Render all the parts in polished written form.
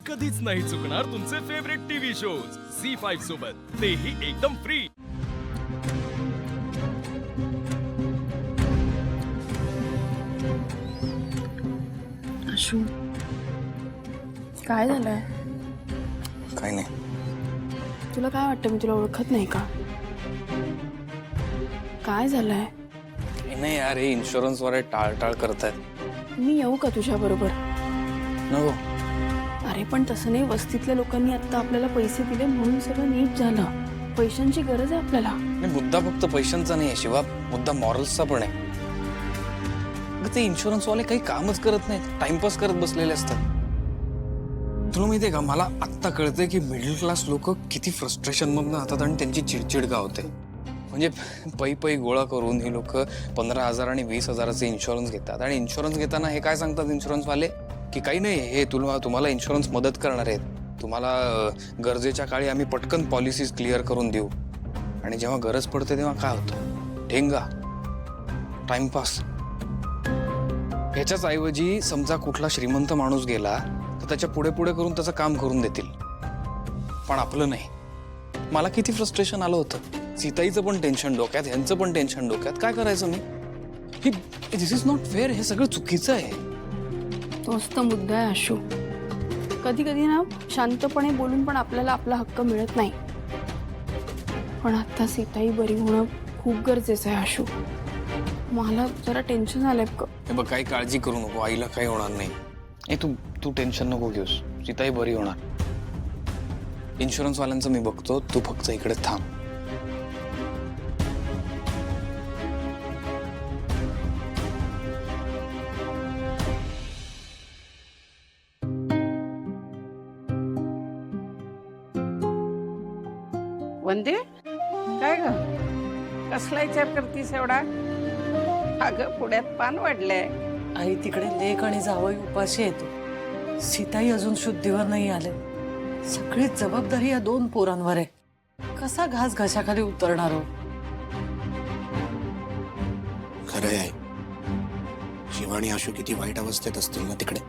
कधीच नाही चुकणार तुमचे फेवरेट टीव्ही शोज झी5 सोबत, तेही एकदम फ्री। आशू, काय झालंय? काय नाही। तुला काय वाटतं मी तुला ओळखत नाही का? काय झालंय? नाही यार, हे इन्शुरन्स वाले टाळटाळ करतायत। मी येऊ का तुझ्या बरोबर? नको। अरे पण तसं नाही, वस्तीतल्या लोकांनी आता आपल्याला पैसे दिले म्हणून सगळं नीट झालं। पैशांची गरज आहे आपल्याला। मुद्दा फक्त पैशांचा नाही आहे शिवा, मुद्दा मॉरल्सचा पण आहे। ते इन्शुरन्स वाले काही कामच करत नाहीत, टाइमपास करत बसलेले असतात। तुला माहितीये का, मला आत्ता कळतंय की मिडल क्लास लोक किती फ्रस्ट्रेशन मधनं जातात आणि त्यांची चिडचिड का होते। म्हणजे पै गोळा करून ही लोक 15,000 आणि 20,000चे इन्शुरन्स घेतात आणि इन्शुरन्स घेताना हे काय सांगतात इन्शुरन्स वाले की काही नाही, हे तुम्हाला इन्शुरन्स मदत करणार आहेत, तुम्हाला गरजेच्या काळी आम्ही पटकन पॉलिसीज क्लिअर करून देऊ। आणि जेव्हा गरज पडते तेव्हा काय होतं? ठेंगा, टाइमपास। ह्याच्याच ऐवजी समजा कुठला श्रीमंत माणूस गेला तर त्याच्या पुढे पुढे करून त्याचं काम करून देतील, पण आपलं नाही। मला किती फ्रस्ट्रेशन आलं होतं, सीताईचं पण टेन्शन डोक्यात, ह्यांचं पण टेन्शन डोक्यात। काय करायचं मी? दिस इज नॉट फेअर, हे सगळं चुकीचं आहे। तोच तर मुद्दा आहे आशू। कधी कधी ना शांतपणे बोलून पण आपल्याला आपला हक्क मिळत नाही, पण आता सीताई बरी होणं खूप गरजेचं आहे आशू। मला जरा टेन्शन आलंय। हे बघ, काही काळजी करू नको, आईला काही होणार नाही। ए तू टेन्शन नको घेऊस, सीताई बरी होणार। इन्शुरन्स वाल्यांचं मी बघतो, तू फक्त इकडे थांब। वंदे, काय ग कसला विचार करतीस एवढा? अगं पुण्यात पान वाढलंय। आई तिकडे लेक आणि जावई उपाशी येतो, सीताई अजून शुद्धीवर नाही आले। सगळी जबाबदारी या 2 पोरांवर आहे। कसा घास घशाखाली उतरणार हो? खरं आहे, शिवानी आशू किती वाईट अवस्थेत असतील ना तिकडे।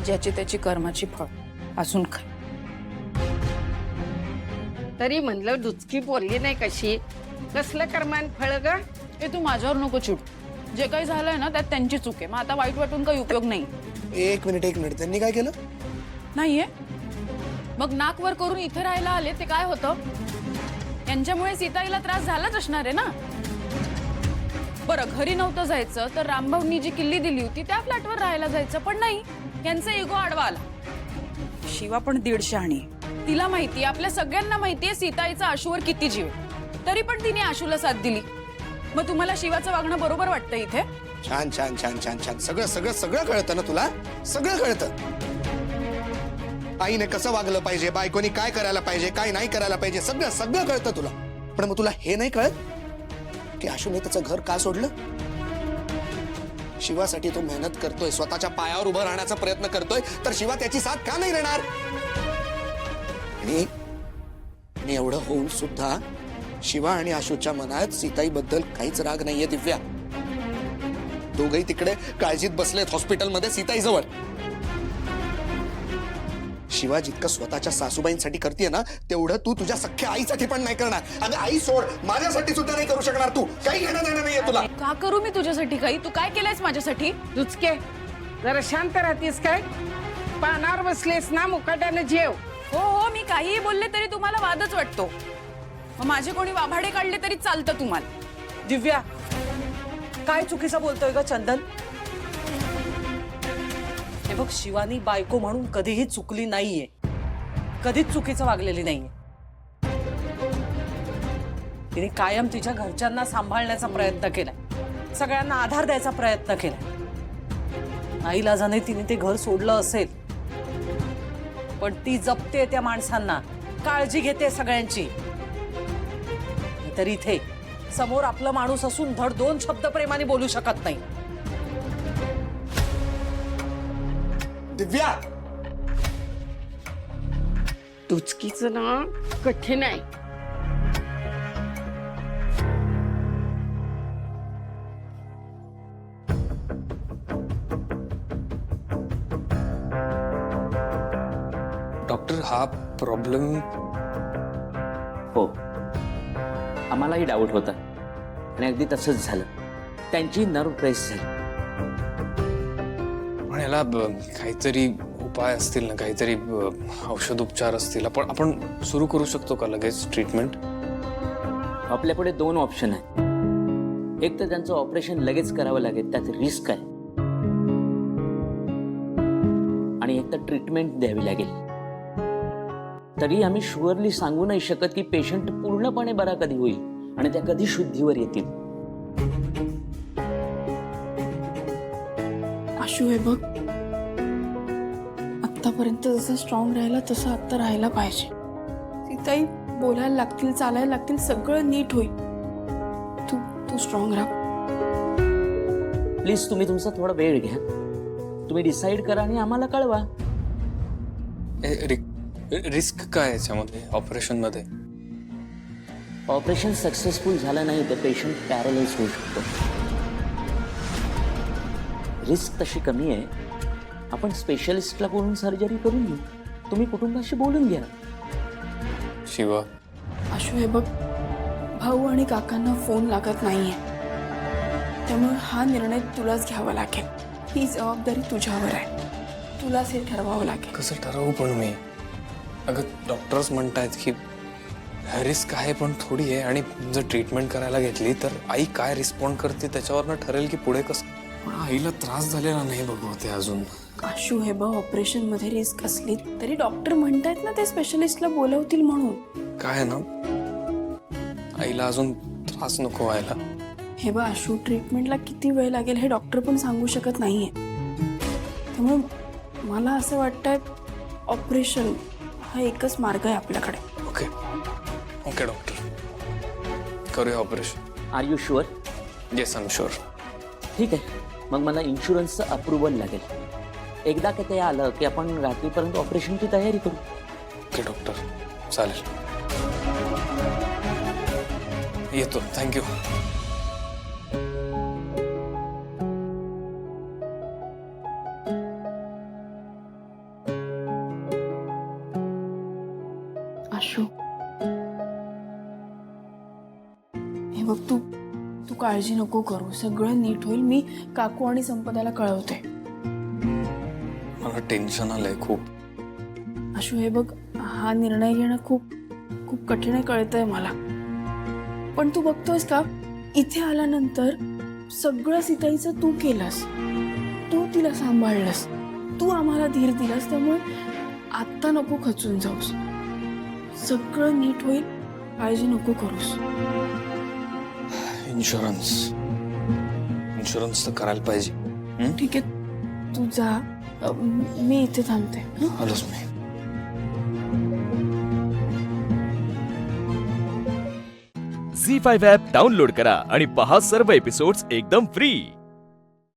ज्याची त्याची कर्माची फळ असून काय। तरी म्हणलं दुचकी बोलली नाही कशी, कसलं कर्मान फळ ग? हे तू माझ्यावर नको चिडू, जे काही झालंय ना त्यात त्यांची चूक आहे, मग आता वाईट वाटून काही उपयोग नाही। एक मिनिट त्यांनी काय केलं? नाहीये मग नाक वर करून इथे राहायला आले ते काय होतं? यांच्यामुळे सीताईला त्रास झालाच असणार आहे ना। बरं, घरी नव्हतं जायचं तर रामभाऊंनी जी किल्ली दिली होती त्या फ्लॅटवर राहायला जायचं, पण नाही, यांचा इगो आडवा आला। शिवा पण 150 आणि तिला माहिती, आपल्या सगळ्यांना माहितीये सीताईचा आशूवर किती जीव, तरी पण तिने आशूला साथ दिली। मग तुम्हाला शिवाचं वागणं बरोबर वाटतं इथे? छान छान छान छान छान, सगळं सगळं सगळं कळतं ना तुला? सगळं कळतं। आईने कसं वागलं पाहिजे, बायकोनी काय करायला पाहिजे, काय नाही करायला पाहिजे, सगळं सगळं कळतं तुला। पण मग तुला हे नाही कळत की आशूने त्याचं घर का सोडलं? शिवासाठी तो मेहनत करतोय, स्वतःच्या पायावर उभं राहण्याचा प्रयत्न करतोय, तर शिवा त्याची साथ का नाही देणार? आणि एवढं होऊन सुद्धा शिवा आणि आशूच्या मनात सीताईबद्दल काहीच राग नाहीये दिव्या। दोघही तिकडे काळजीत बसलेत हॉस्पिटलमध्ये सीताई जवळ। शिवा जितकं स्वतःच्या सासूबाईंसाठी करतेय ना, तेवढं तू तुझ्या सख्ख्या आईसाठी पण नाही करणार। अगं आई सोड, माझ्यासाठी सुद्धा नाही करू शकणार तू। काही घेणं देणं नाहीये तुला। का करू मी तुझ्यासाठी काही? तू काय केलंयस माझ्यासाठी? दुचके, जरा शांत राहतीस काय? पानावर बसलेस ना, मुकाट्यानं जेव। हो हो, मी काहीही बोलले तरी तुम्हाला वादच वाटतो, मग माझे कोणी वाभाडे काढले तरी चालतं तुम्हाला। दिव्या, काय चुकीचं बोलतोय ग चंदन? हे बघ, शिवानी बायको म्हणून कधीही चुकली नाहीये, कधीच चुकीचं वागलेली नाहीये। तिने कायम तिच्या घरच्यांना सांभाळण्याचा प्रयत्न केलाय, सगळ्यांना आधार द्यायचा प्रयत्न केलाय। नाईलाजाने तिने ते घर सोडलं असेल, पण ती जपते त्या माणसांना, काळजी घेते सगळ्यांची। तरी इथे समोर आपला माणूस असून धड 2 शब्द प्रेमाने बोलू शकत नाही। दिव्या, दुचकीचं ना कठीण आहे। डॉक्टर हा प्रॉब्लेम हो, आम्हालाही डाऊट होता आणि अगदी तसंच झालं. त्यांची नर्व प्रेस झाली. पण याला काहीतरी उपाय असतील ना, काहीतरी औषधोपचार असतील. आपण सुरू करू शकतो का लगेच ट्रीटमेंट? आपल्यापुढे 2 ऑप्शन आहेत. एक तर त्यांचं ऑपरेशन लगेच करावं लागेल, त्यात रिस्क आहे, आणि एक तर ट्रीटमेंट द्यावी लागेल. तरी आम्ही शुअरली सांगू नाही शकत की पेशंट पूर्णपणे बरा कधी होईल आणि त्या कधी शुद्धीवर येतील. आशू हे बघ, आतापर्यंत जसं स्ट्रॉंग राहिला तसं आता राहायला पाहिजे. सीताई बोलायला लागतील, चालायला लागतील, सगळं नीट होईल. तू स्ट्रॉंग राहा. प्लीज तुम्ही तुमचा थोडा वेळ घ्या. तुम्ही डिसाईड करा आणि आम्हाला कळवा. रिस्क काय याच्यामध्ये, ऑपरेशन मध्ये? ऑपरेशन सक्सेसफुल झालं नाही तर पेशंट पॅरालाइज होऊ शकतो. रिस्क तशी कमी आहे. आपण स्पेशलिस्टला बोलून सर्जरी करून घेऊ. तुम्ही कुटुंबाशी बोलून घ्या. शिवा, आशू हे बघ, भाऊ आणि काकांना फोन लागत नाहीये, त्यामुळे हा निर्णय तुलाच घ्यावा लागेल. ही जबाबदारी तुझ्यावर आहे. तुलाच हे ठरवावं लागेल. कसं ठरवू पण मी? अगं डॉक्टर्स म्हणतायत की रिस्क आहे पण थोडी आहे, आणि जर ट्रीटमेंट करायला घेतली तर आई काय रिस्पॉन्ड करते त्याच्यावरनं ठरेल की पुढे कसं. पण आईला त्रास झालेला नाही बघवते अजून. आशू हे बघ, ऑपरेशन मध्ये रिस्क असली तरी डॉक्टर म्हणतायत ना ते स्पेशलिस्टला बोलवतील म्हणून. काय आहे ना, आईला अजून त्रास नको व्हायला. हे बघ आशू, ट्रीटमेंटला किती वेळ लागेल हे डॉक्टर पण सांगू शकत नाहीये. त्यामुळे मला असं वाटतंय ऑपरेशन हा एकच मार्ग आहे आपल्याकडे. ओके ओके डॉक्टर, करूया operation. Are you sure? Yes, I am sure. ठीक आहे, मग मला इन्शुरन्सचं अप्रुव्हल लागेल. एकदा का ते आलं की आपण रात्रीपर्यंत ऑपरेशनची तयारी करू. ओके डॉक्टर, चालेल. येतो, थँक्यू. आशू हे बघ, तू काळजी नको करू. सगळं नीट होईल. मी काकू आणि संपदाला कळवते. मला टेन्शन आलंय खूप. आशू हे बघ, हा निर्णय घेणं खूप खूप कठीण आहे, कळतंय मला. पण तू बघतोयस का, इथे आल्यानंतर सगळं सीताईचं तू केलंस. तू तिला सांभाळलंस, तू आम्हाला धीर दिलास. त्यामुळे आत्ता नको खचून जाऊस. सगळं नीट होईल, काळजी नको करूस. इन्शुरन्स तर करायला पाहिजे. ठीक आहे, तू जा. मी इथे थांबते. आलोच मी. झी5 ॲप डाउनलोड करा आणि पहा सर्व एपिसोड्स एकदम फ्री.